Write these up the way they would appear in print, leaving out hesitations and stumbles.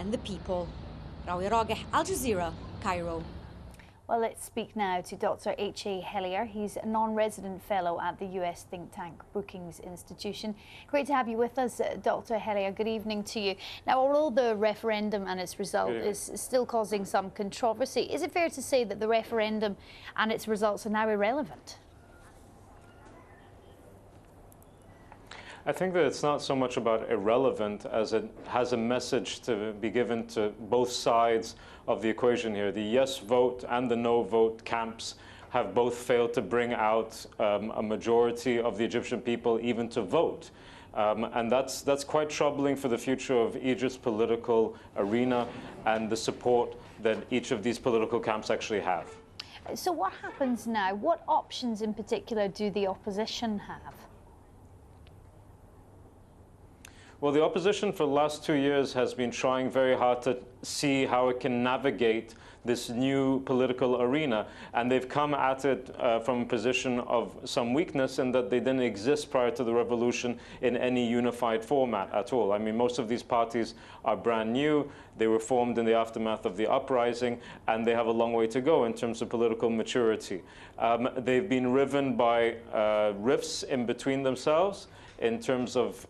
and the people. Rawi Rageh, Al Jazeera, Cairo. Well, let's speak now to Dr. H.A. Hellyer. He's a non-resident fellow at the US think tank Brookings Institution. Great to have you with us, Dr. Hellyer. Good evening to you. Now, although the referendum and its result is still causing some controversy, is it fair to say that the referendum and its results are now irrelevant? I think that it's not so much about irrelevant as it has a message to be given to both sides of the equation here. The yes vote and the no vote camps have both failed to bring out a majority of the Egyptian people even to vote. And that's quite troubling for the future of Egypt's political arena and the support that each of these political camps actually have. So what happens now? What options in particular do the opposition have? Well, the opposition for the last 2 years has been trying very hard to see how it can navigate this new political arena. And they've come at it from a position of some weakness in that they didn't exist prior to the revolution in any unified format at all. I mean, most of these parties are brand new. They were formed in the aftermath of the uprising, and they have a long way to go in terms of political maturity. They've been riven by rifts in between themselves in terms of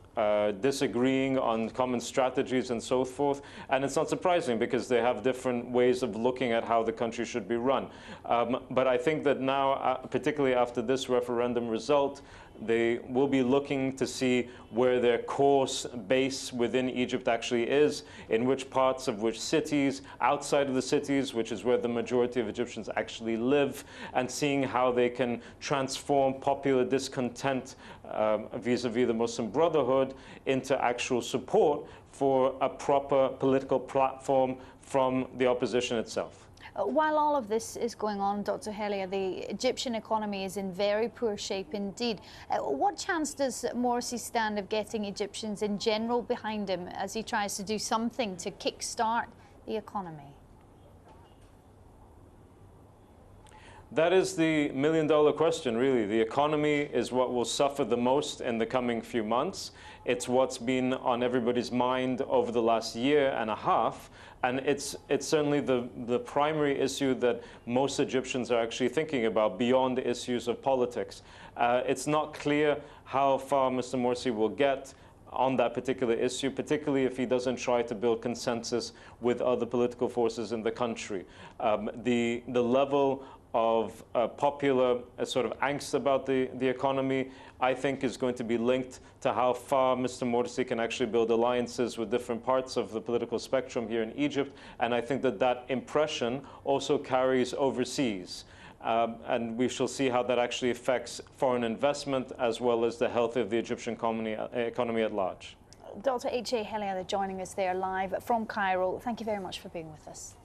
disagreeing on common strategies and so forth. And it's not surprising because they have different ways of looking at how the country should be run. But I think that now, particularly after this referendum result, they will be looking to see where their core base within Egypt actually is, in which parts of which cities, outside of the cities, which is where the majority of Egyptians actually live, and seeing how they can transform popular discontent vis-a-vis the Muslim Brotherhood into actual support for a proper political platform from the opposition itself. While all of this is going on, Dr. Hellyer, the Egyptian economy is in very poor shape indeed. What chance does Morsi stand of getting Egyptians in general behind him as he tries to do something to kickstart the economy? That is the million-dollar question, really. The economy is what will suffer the most in the coming few months. It's what's been on everybody's mind over the last year and a half, and it's certainly the primary issue that most Egyptians are actually thinking about beyond the issues of politics. It's not clear how far Mr. Morsi will get on that particular issue, particularly if he doesn't try to build consensus with other political forces in the country. The level of popular sort of angst about the economy, I think, is going to be linked to how far Mr. Morsi can actually build alliances with different parts of the political spectrum here in Egypt. And I think that that impression also carries overseas. And we shall see how that actually affects foreign investment as well as the health of the Egyptian economy at large. Dr. H.A. Hellyer joining us there live from Cairo. Thank you very much for being with us.